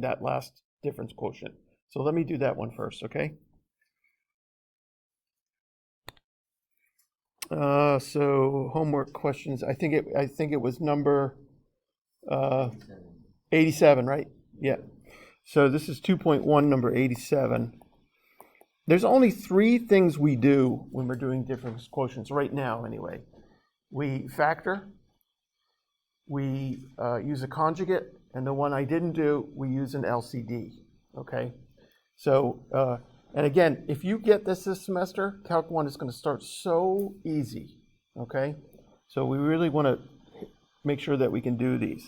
that last difference quotient. So let me do that one first, okay? So homework questions. I think it was number 87, right? Yeah. So this is 2.1, number 87. There's only 3 things we do when we're doing difference quotients right now, anyway. We factor, we use a conjugate, and the one I didn't do, we use an LCD. Okay. So, and again, if you get this semester, Calc 1 is going to start so easy. Okay. So we really want to make sure that we can do these.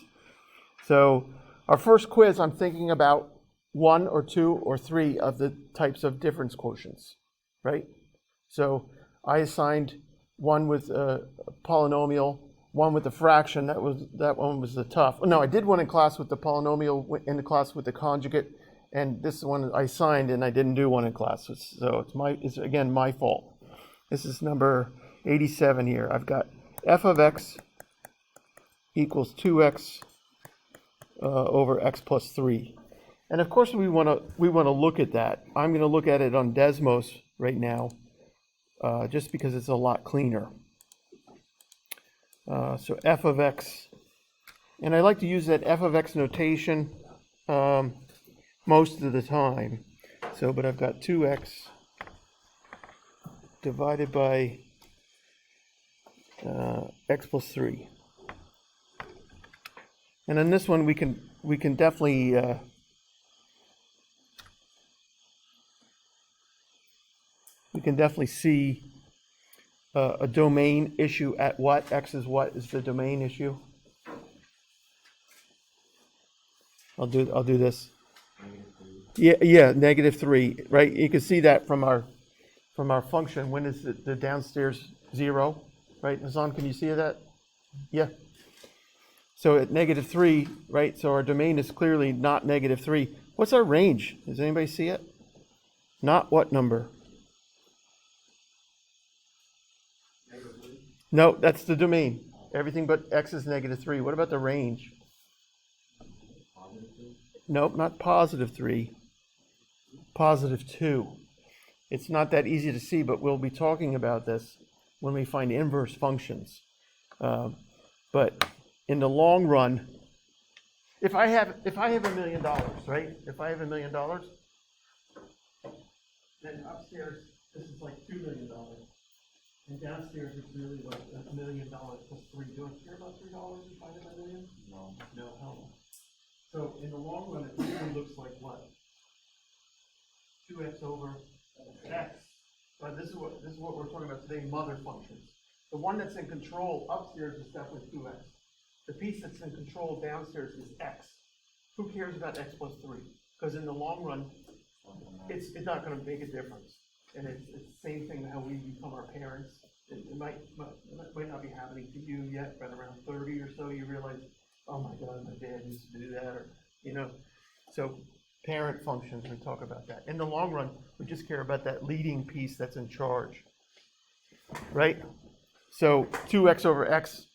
So our first quiz, I'm thinking about 1 or 2 or 3 of the types of difference quotients, right? So I assigned one with a polynomial, one with a fraction. That one was the tough. No, I did one in class with the polynomial, in the class with the conjugate, and this one I signed and I didn't do one in class. So it's again my fault. This is number 87 here. I've got f of x equals 2x over x plus 3. And of course we want to look at that. I'm going to look at it on Desmos right now, just because it's a lot cleaner. So f of x, and I like to use that f of x notation most of the time. So, but I've got 2x divided by x plus 3. And in this one we can definitely see a domain issue at what? X is what is the domain issue? I'll do this. Yeah, -3, right? You can see that from our function. When is the downstairs 0, right? Hassan, can you see that? Yeah. So at -3, right? So our domain is clearly not -3. What's our range? Does anybody see it? Not what number? No, that's the domain. Everything but x is -3. What about the range? Nope, not +3. +2. It's not that easy to see, but we'll be talking about this when we find inverse functions. But in the long run, if I have $1 million, right? If I have $1 million, then upstairs this is like $2 million. And downstairs it's really like $1 million plus 3. Do I care about $3 if I have $1 million? No, hell no. So in the long run, it really looks like what? 2x over x. But this is what we're talking about today, mother functions. The one that's in control upstairs is definitely 2x. The piece that's in control downstairs is x. Who cares about x plus 3? Because in the long run, it's not going to make a difference. And it's the same thing how we become our parents. It might not be happening to you yet, but around 30 or so, you realize, oh my God, my dad used to do that, or So parent functions, we talk about that. In the long run, we just care about that leading piece that's in charge, right? So 2x over x,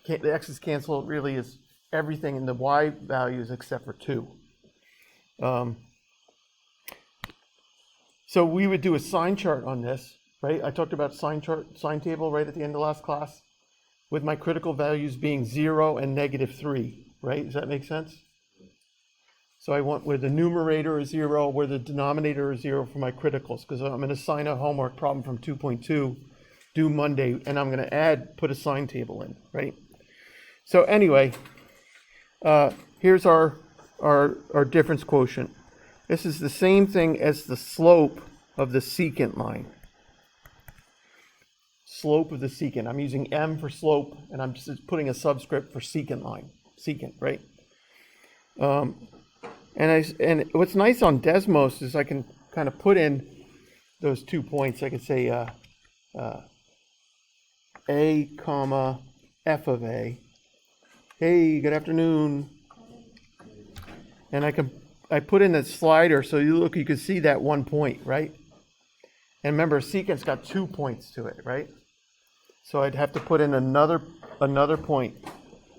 the x's cancel. It really is everything in the y values except for 2. So we would do a sign chart on this, right? I talked about sign table right at the end of last class, with my critical values being 0 and -3, right? Does that make sense? So I want where the numerator is 0, where the denominator is 0 for my criticals, because I'm going to assign a homework problem from 2.2 due Monday, and I'm going to put a sign table in, right? So anyway, here's our difference quotient. This is the same thing as the slope of the secant line. Slope of the secant. I'm using m for slope, and I'm just putting a subscript for secant line. Secant, right? And what's nice on Desmos is I can kind of put in those 2 points. I can say a comma f of a. Hey, good afternoon. And I put in that slider so you can see that 1 point, right? And remember, secant's got 2 points to it, right? So I'd have to put in another point,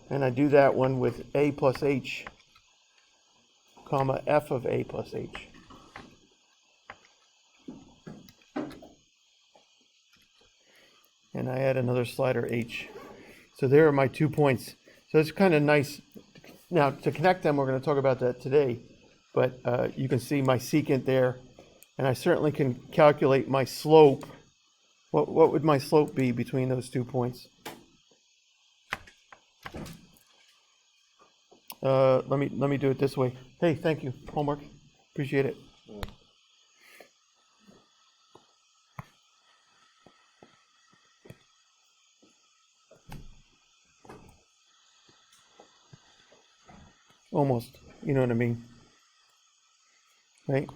and I do that one with a plus h. comma, f of a plus h. And I add another slider h. So there are my 2 points. So it's kind of nice. Now, to connect them, we're going to talk about that today. But you can see my secant there. And I certainly can calculate my slope. What would my slope be between those 2 points? Let me do it this way. Hey, thank you. Homework. Appreciate it. Almost. You know what I mean? Right?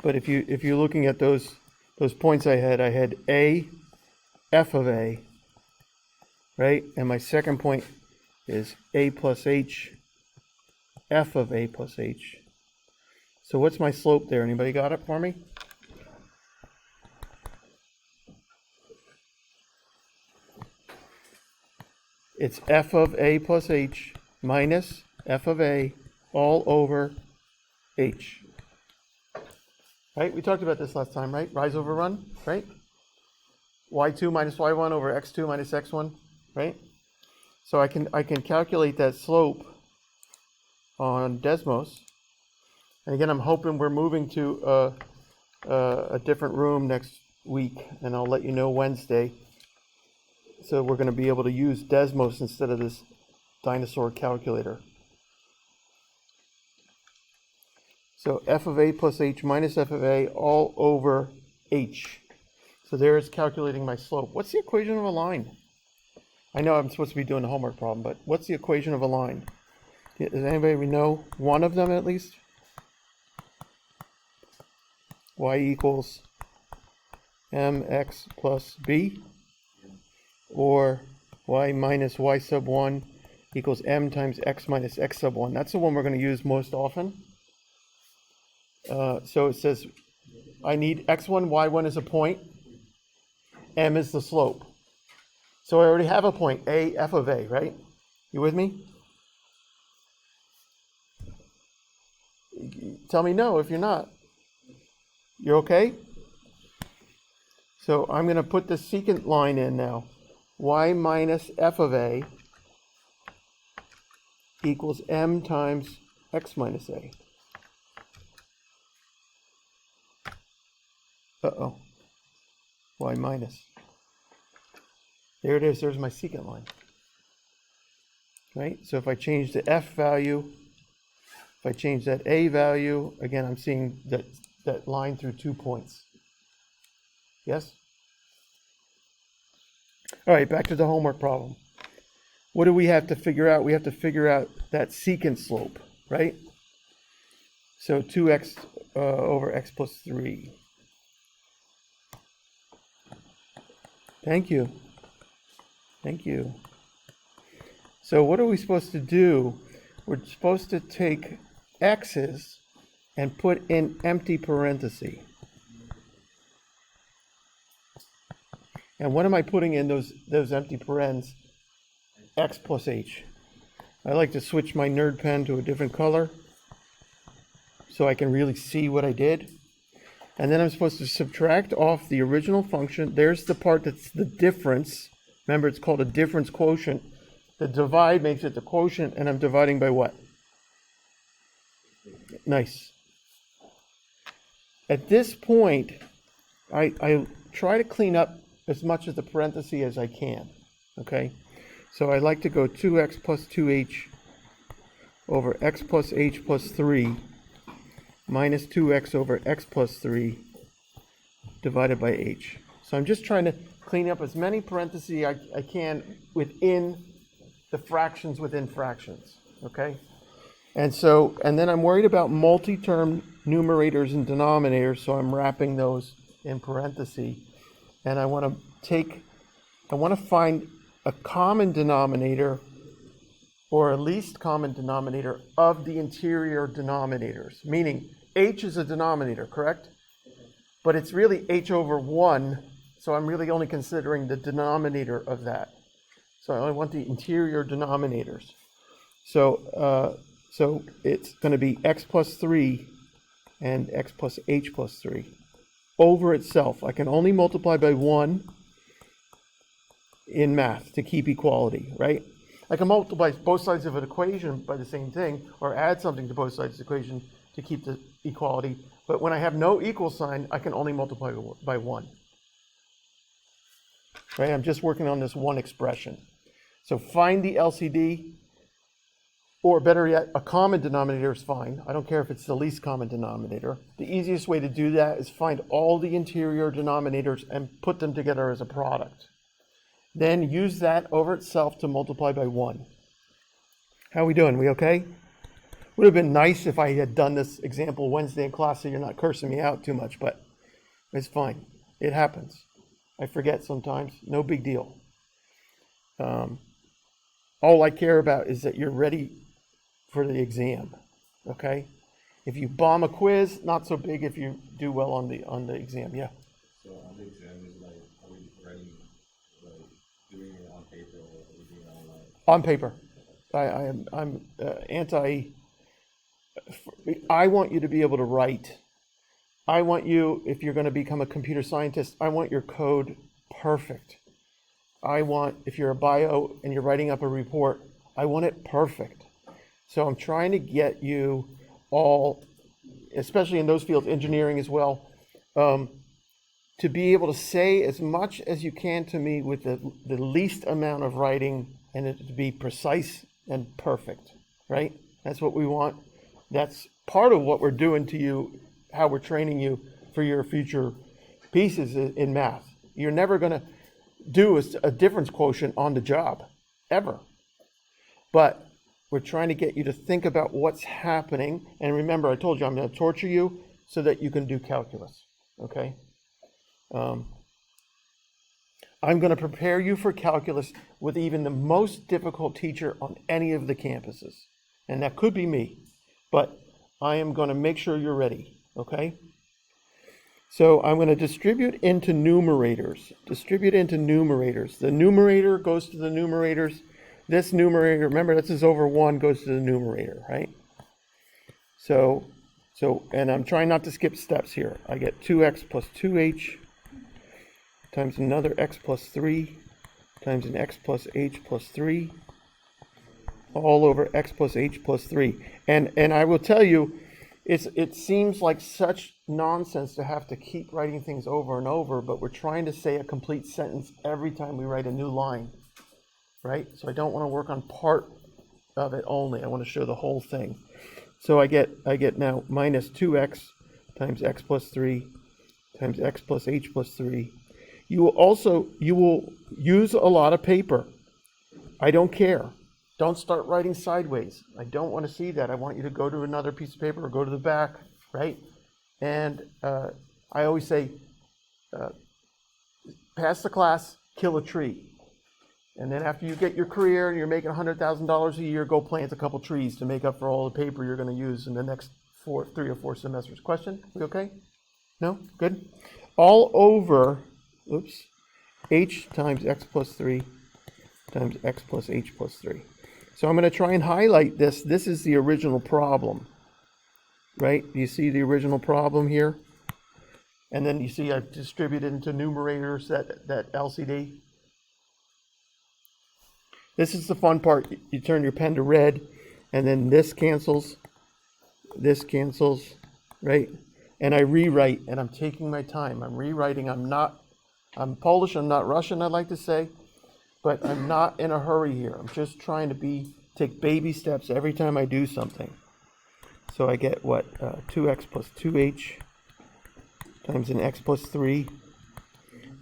But if you're looking at those points I had a, f of a, right? And my second point is a plus h, f of a plus h. So what's my slope there? Anybody got it for me? It's f of a plus h minus f of a all over h. Right? We talked about this last time, right? Rise over run, right? y2 minus y1 over x2 minus x1, right? So I can calculate that slope on Desmos. And again, I'm hoping we're moving to a different room next week, and I'll let you know Wednesday. So we're going to be able to use Desmos instead of this dinosaur calculator. So f of a plus h minus f of a all over h. So there's calculating my slope. What's the equation of a line? I know I'm supposed to be doing the homework problem, but what's the equation of a line? Does anybody know one of them at least? Y equals mx plus b, or y minus y sub 1 equals m times x minus x sub 1. That's the one we're going to use most often. So it says I need x1, y1 is a point, m is the slope. So I already have a point, a, f of a, right? You with me? Tell me no if you're not. You're okay? So I'm going to put the secant line in now. Y minus f of a equals m times x minus a. Uh-oh. Y minus. There it is. There's my secant line. Right? So if I change the f value, if I change that a value, again, I'm seeing that line through 2 points. Yes? All right, back to the homework problem. What do we have to figure out? We have to figure out that secant slope, right? So 2x over x plus 3. Thank you. Thank you. So what are we supposed to do? We're supposed to take x's and put in empty parentheses. And what am I putting in those empty parens? X plus h. I like to switch my nerd pen to a different color so I can really see what I did. And then I'm supposed to subtract off the original function. There's the part that's the difference. Remember, it's called a difference quotient. The divide makes it the quotient, and I'm dividing by what? Nice. At this point, I try to clean up as much of the parentheses as I can, okay? So I like to go 2x plus 2h over x plus h plus 3 minus 2x over x plus 3 divided by h. So I'm just trying to clean up as many parentheses I can within the fractions within fractions, okay? And then I'm worried about multi-term numerators and denominators, so I'm wrapping those in parentheses. And I want to find a common denominator or a least common denominator of the interior denominators, meaning h is a denominator, correct? But it's really h over 1, so I'm really only considering the denominator of that. So I only want the interior denominators. So So it's going to be x plus 3 and x plus h plus 3 over itself. I can only multiply by 1 in math to keep equality, right? I can multiply both sides of an equation by the same thing, or add something to both sides of the equation to keep the equality. But when I have no equal sign, I can only multiply by 1. Right? I'm just working on this one expression. So find the LCD, or better yet, a common denominator is fine. I don't care if it's the least common denominator. The easiest way to do that is find all the interior denominators and put them together as a product. Then use that over itself to multiply by 1. How we doing? We okay? Would have been nice if I had done this example Wednesday in class so you're not cursing me out too much, but it's fine. It happens. I forget sometimes. No big deal. All I care about is that you're ready for the exam, okay? If you bomb a quiz, not so big if you do well on the exam. Yeah. So on the exam, is like, are we writing, like, doing it on paper or are we doing it online? On paper. I'm anti. I want you to be able to write. I want you, if you're going to become a computer scientist, I want your code perfect. I want, if you're a bio and you're writing up a report, I want it perfect. So I'm trying to get you all, especially in those fields, engineering as well, to be able to say as much as you can to me with the least amount of writing, and it to be precise and perfect, right? That's what we want. That's part of what we're doing to you, how we're training you for your future pieces in math. You're never going to do a difference quotient on the job, ever. But we're trying to get you to think about what's happening. And remember, I told you I'm going to torture you so that you can do calculus, okay? I'm going to prepare you for calculus with even the most difficult teacher on any of the campuses. And that could be me, but I am going to make sure you're ready, okay? So I'm going to distribute into numerators. Distribute into numerators. The numerator goes to the numerators. This numerator, remember this is over 1, goes to the numerator, right? So, and I'm trying not to skip steps here. I get 2x plus 2h times another x plus 3 times an x plus h plus 3 all over x plus h plus 3. And I will tell you, it seems like such nonsense to have to keep writing things over and over, but we're trying to say a complete sentence every time we write a new line, right? So I don't want to work on part of it only. I want to show the whole thing. So I get now minus 2x times x plus 3 times x plus h plus 3. You will use a lot of paper. I don't care. Don't start writing sideways. I don't want to see that. I want you to go to another piece of paper or go to the back, right? And I always say, pass the class, kill a tree. And then after you get your career and you're making $100,000 a year, go plant a couple trees to make up for all the paper you're going to use in the next 3 or 4 semesters. Question? We okay? No? Good? All over, h times x plus 3 times x plus h plus 3. So I'm going to try and highlight this. This is the original problem, right? You see the original problem here? And then you see I've distributed into numerators that LCD. This is the fun part. You turn your pen to red, and then this cancels, right? And I rewrite, and I'm taking my time. I'm rewriting. I'm Polish, I'm not Russian, I'd like to say, but I'm not in a hurry here. I'm just trying to take baby steps every time I do something. So I get what? 2x plus 2h times an x plus 3.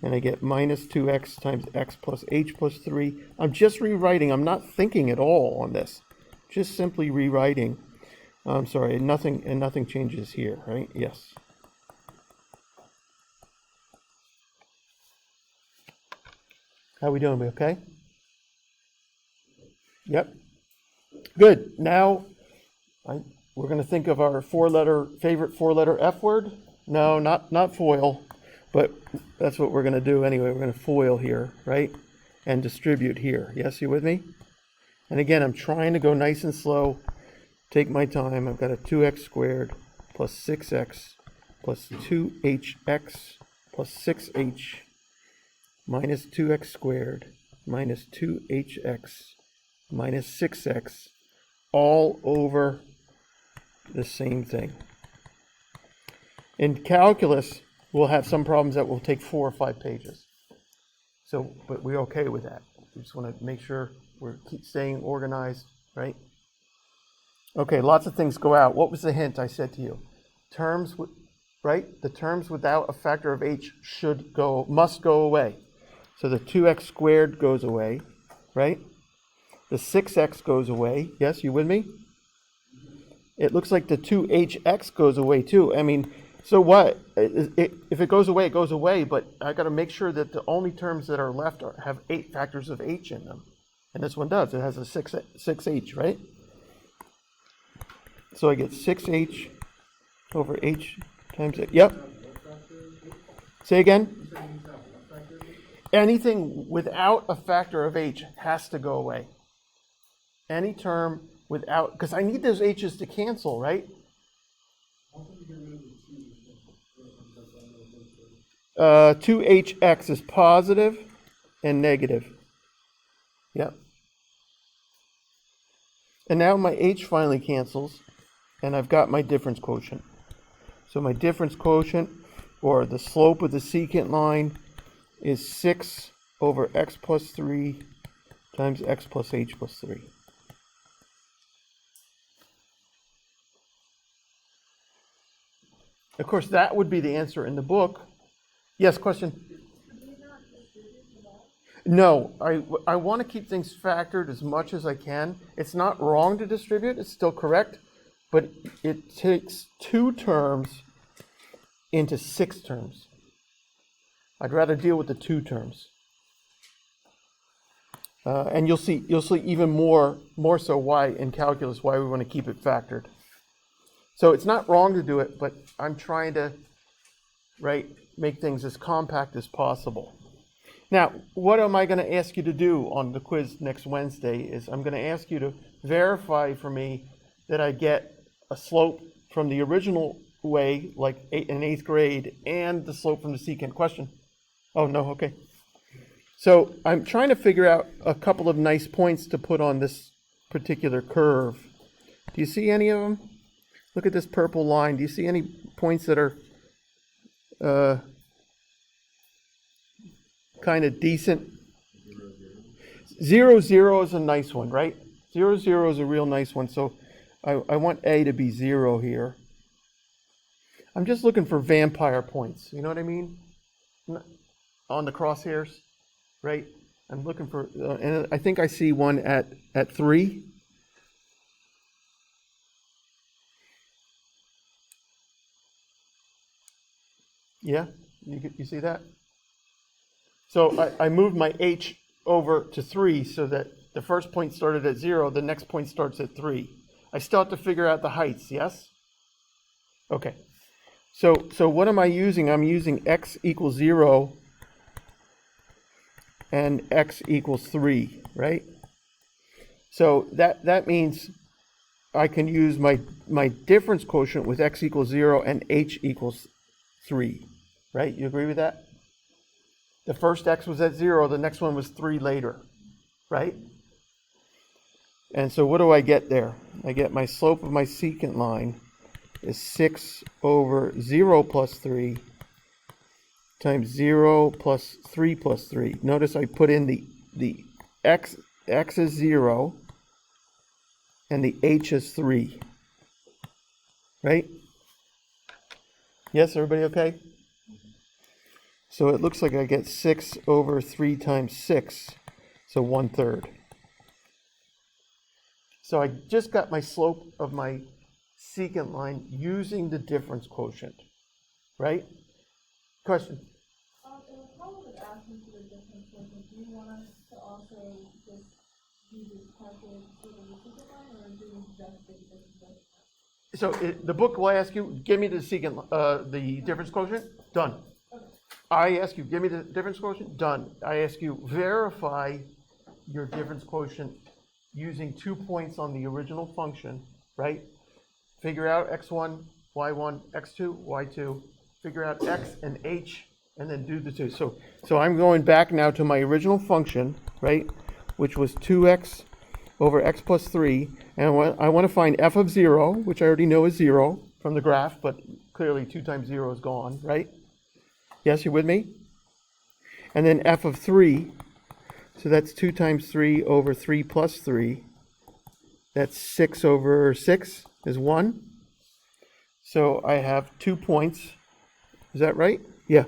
And I get minus 2x times x plus h plus 3. I'm just rewriting. I'm not thinking at all on this. Just simply rewriting. I'm sorry, nothing changes here, right? Yes. How we doing? We okay? Yep. Good. Now, we're going to think of our favorite four-letter F word. No, not foil, but that's what we're going to do anyway. We're going to FOIL here, right? And distribute here. Yes, you with me? And again, I'm trying to go nice and slow take my time. I've got a 2x squared plus 6x plus 2hx plus 6h minus 2x squared minus 2hx minus 6x all over the same thing. In calculus, we'll have some problems that will take 4 or 5 pages. So, but we're okay with that. We just want to make sure we're keep staying organized, right? Okay, lots of things go out. What was the hint I said to you? Terms, right? The terms without a factor of h must go away. So the 2x squared goes away, right? The 6x goes away. Yes, you with me? It looks like the 2hx goes away too. I mean, so what? If it goes away, it goes away, but I got to make sure that the only terms that are left have 8 factors of h in them. And this one does. It has a 6h, right? So I get 6h over h times it. Yep. Say again? Anything without a factor of h has to go away. Any term without, because I need those h's to cancel, right? 2hx is positive and negative. Yep. And now my h finally cancels, and I've got my difference quotient. So my difference quotient, or the slope of the secant line, is 6 over x plus 3 times x plus h plus 3. Of course, that would be the answer in the book. Yes, question? No, I want to keep things factored as much as I can. It's not wrong to distribute, it's still correct, but it takes 2 terms into 6 terms. I'd rather deal with the 2 terms. And you'll see even more so why in calculus, why we want to keep it factored. So it's not wrong to do it, but I'm trying to, right, make things as compact as possible. Now, what am I going to ask you to do on the quiz next Wednesday is I'm going to ask you to verify for me that I get a slope from the original way, like in 8th grade, and the slope from the secant. Question? Oh, no, okay. So I'm trying to figure out a couple of nice points to put on this particular curve. Do you see any of them? Look at this purple line. Do you see any points that are kind of decent? 0, 0 is a nice one, right? 0, 0 is a real nice one. So I want A to be 0 here. I'm just looking for vampire points. You know what I mean? On the crosshairs, right? I'm looking for, and I think I see one at 3. Yeah, you see that? So I moved my h over to 3 so that the first point started at 0, the next point starts at 3. I still have to figure out the heights, yes? Okay. So what am I using? I'm using x equals 0 and x equals 3, right? So that means I can use my difference quotient with x equals 0 and h equals 3, right? You agree with that? The first x was at 0, the next one was 3 later, right? And so what do I get there? I get my slope of my secant line is 6 over 0 plus 3 times 0 plus 3 plus 3. Notice I put in the x is 0 and the h is 3, right? Yes, everybody okay? So it looks like I get 6 over 3 times 6, so 1/3. So I just got my slope of my secant line using the difference quotient, right? Question? In a problem that asks you for the difference quotient, do you want us to also just do this calculus with the secant line, or do we just do the difference quotient? So the book will ask you, give me the secant, the difference quotient, done. Okay. I ask you, give me the difference quotient, done. I ask you, verify your difference quotient using 2 points on the original function, right? Figure out x1, y1, x2, y2, figure out x and h, and then do the two. So I'm going back now to my original function, right, which was 2x over x plus 3, and I want to find f of 0, which I already know is 0 from the graph, but clearly 2 times 0 is gone, right? Yes, you with me? And then f of 3, so that's 2 times 3 over 3 plus 3. That's 6 over 6 is 1. So I have 2 points. Is that right? Yeah.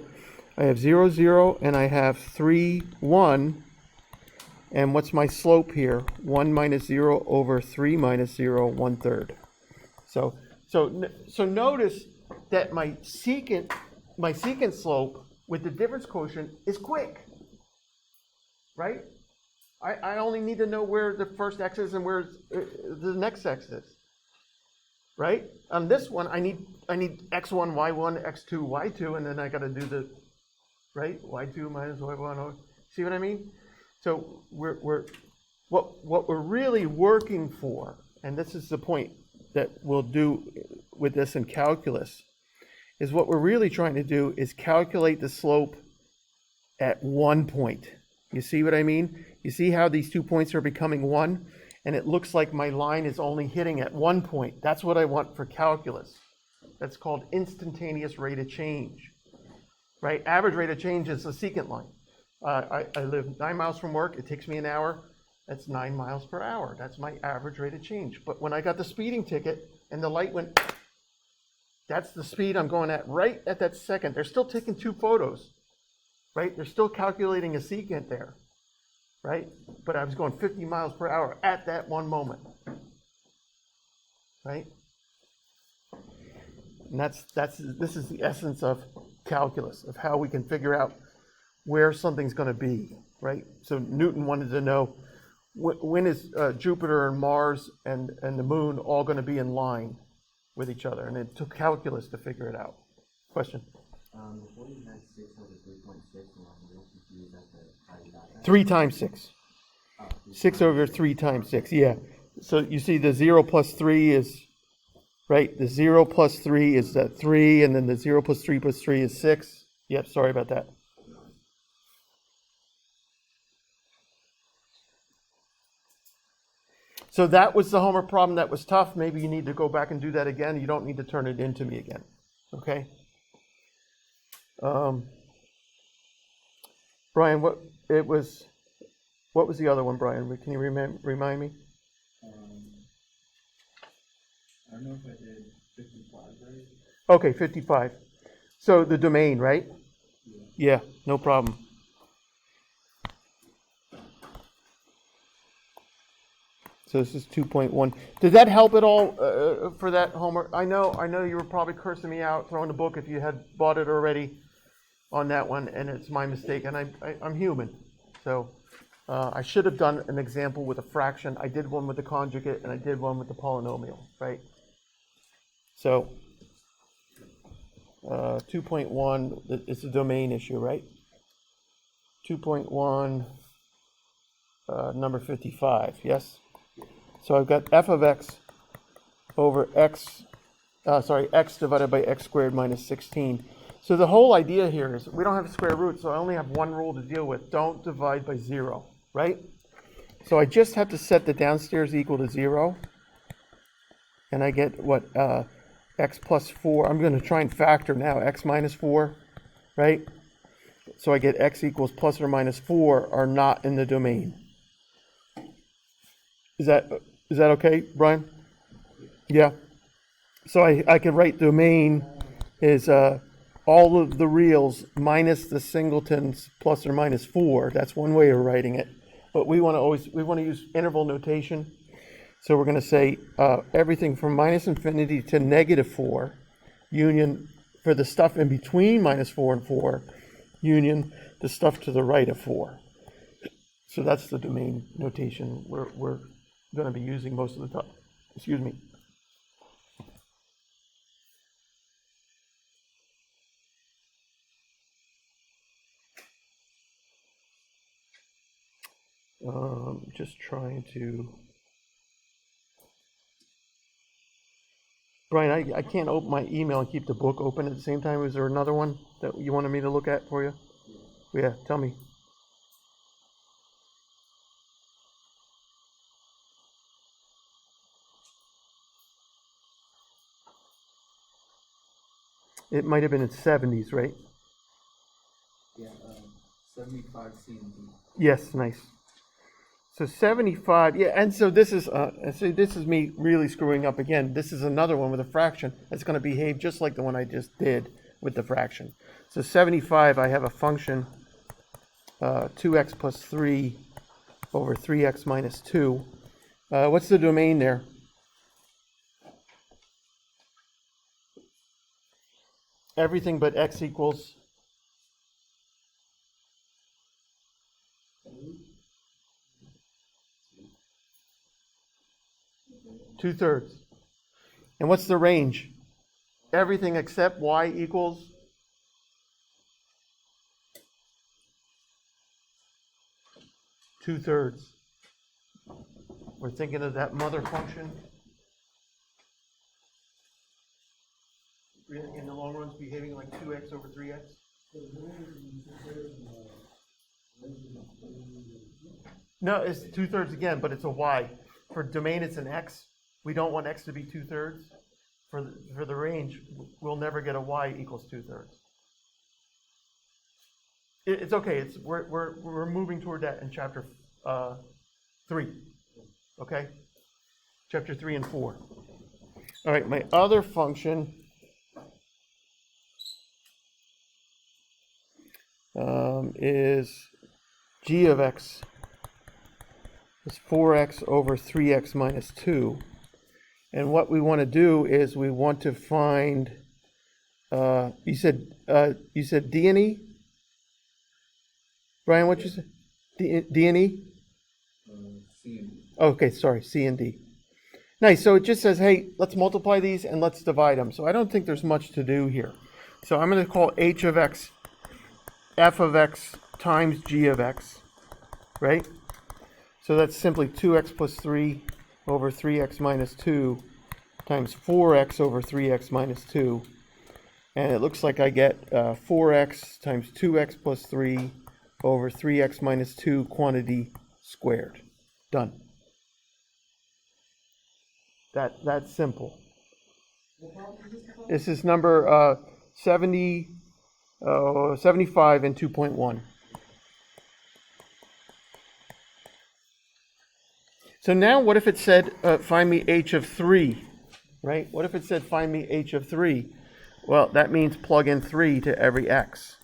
I have 0, 0, and I have 3, 1. And what's my slope here? 1 minus 0 over 3 minus 0, 1/3. So notice that my secant slope with the difference quotient is quick, right? I only need to know where the first x is and where the next x is, right? On this one, I need x1, y1, x2, y2, and then I got to do the, right? y2 minus y1. See what I mean? So what we're really working for, and this is the point that we'll do with this in calculus, is what we're really trying to do is calculate the slope at one point. You see what I mean? You see how these 2 points are becoming 1? And it looks like my line is only hitting at 1 point. That's what I want for calculus. That's called instantaneous rate of change, right? Average rate of change is the secant line. I live 9 miles from work. It takes me an hour. That's 9 miles per hour. That's my average rate of change. But when I got the speeding ticket and the light went, that's the speed I'm going at right at that second. They're still taking 2 photos, right? They're still calculating a secant there, right? But I was going 50 miles per hour at that one moment, right? And this is the essence of calculus, of how we can figure out where something's going to be, right? So Newton wanted to know when is Jupiter and Mars and the moon all going to be in line with each other, and it took calculus to figure it out. Question? Before you had 6 over 3.6, and I'm a little confused as to how you got that. 3 times 6. 6 over 3 times 6, yeah. So you see the 0 plus 3 is, right, the 0 plus 3 is that 3, and then the 0 plus 3 is 6. Yep, sorry about that. So that was the homework problem that was tough. Maybe you need to go back and do that again. You don't need to turn it into me again, okay? Brian, what was the other one, Brian? Can you remind me? I don't know if I did 55 right. Okay, 55. So the domain, right? Yeah, no problem. So this is 2.1. Did that help at all for that homework? I know you were probably cursing me out, throwing the book if you had bought it already on that one, and it's my mistake, and I'm human. So I should have done an example with a fraction. I did one with the conjugate, and I did one with the polynomial, right? So 2.1, it's a domain issue, right? 2.1, number 55, yes? So I've got f of x over x divided by x squared minus 16. So the whole idea here is we don't have a square root, so I only have one rule to deal with. Don't divide by 0, right? So I just have to set the downstairs equal to 0. And I get what, x plus 4. I'm going to try and factor now, x minus 4, right? So I get x equals plus or minus 4 are not in the domain. Is that okay, Brian? Yeah. So I can write domain is all of the reals minus the singletons plus or minus 4. That's one way of writing it. But we want to use interval notation. So we're going to say everything from minus infinity to negative 4, union for the stuff in between minus 4 and 4, union the stuff to the right of 4. So that's the domain notation we're going to be using most of the time. Excuse me. Just trying to Brian, I can't open my email and keep the book open at the same time. Is there another one that you wanted me to look at for you? Yeah, tell me. It might have been in 70s, right? Yeah, 75 C and D. Yes, nice. So 75, yeah, and so this is, see, this is me really screwing up again. This is another one with a fraction that's going to behave just like the one I just did with the fraction. So 75, I have a function 2x plus 3 over 3x minus 2. What's the domain there? Everything but x equals 2/3. And what's the range? Everything except y equals 2/3. We're thinking of that mother function. In the long run, it's behaving like 2x over 3x. No, it's 2/3 again, but it's a y. For domain, it's an x. We don't want x to be 2/3. For the range, we'll never get a y equals 2/3. It's okay. We're moving toward that in chapter 3. Okay, chapter 3 and 4. All right, my other function is g of x is 4x over 3x minus 2. And what we want to do is we want to find, you said D and E? Brian, what you said? D and E? C and D. Okay, sorry, C and D. Nice, so it just says, hey, let's multiply these and let's divide them. So I don't think there's much to do here. So I'm going to call h of x f of x times g of x, right? So that's simply 2x plus 3 over 3x minus 2 times 4x over 3x minus 2. And it looks like I get 4x times 2x plus 3 over 3x minus 2 quantity squared. Done. That's simple. This is number 75 and 2.1. So now what if it said, find me h of 3, right? What if it said, find me h of 3? Well, that means plug in 3 to every x.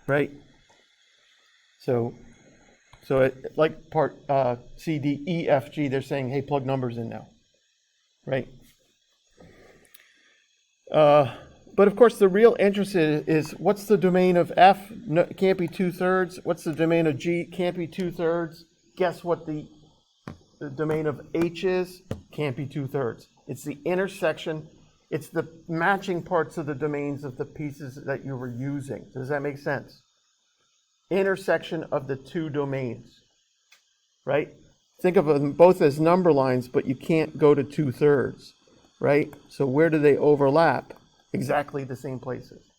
Right? So it, like part C, D, E, F, G, they're saying, hey, plug numbers in now. Right? But of course, the real interest is what's the domain of F? No, it can't be 2/3. What's the domain of G? Can't be 2/3. Guess what the domain of H is? Can't be 2/3. It's the intersection. It's the matching parts of the domains of the pieces that you were using. Does that make sense? Intersection of the two domains, right? Think of them both as number lines, but you can't go to 2/3, right? So where do they overlap? Exactly the same places.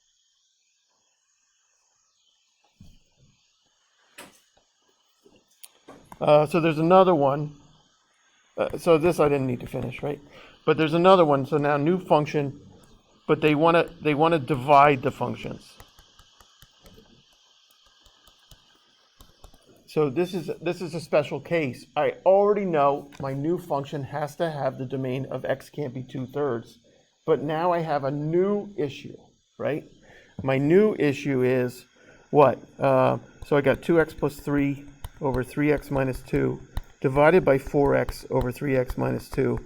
So there's another one. So this I didn't need to finish, right? But there's another one. So now new function, but they want to divide the functions. So this is a special case. I already know my new function has to have the domain of x can't be 2/3. But now I have a new issue, right? My new issue is what? So I got 2x plus 3 over 3x minus 2 divided by 4x over 3x minus 2.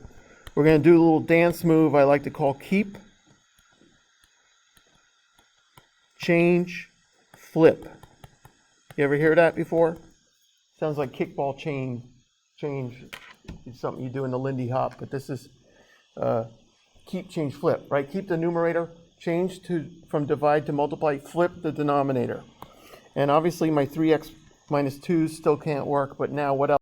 We're going to do a little dance move I like to call keep, change, flip. You ever hear that before? Sounds like kickball change. It's something you do in the Lindy Hop, but this is keep, change, flip, right? Keep the numerator, change from divide to multiply, flip the denominator. And obviously my 3x minus 2 still can't work, but now what else?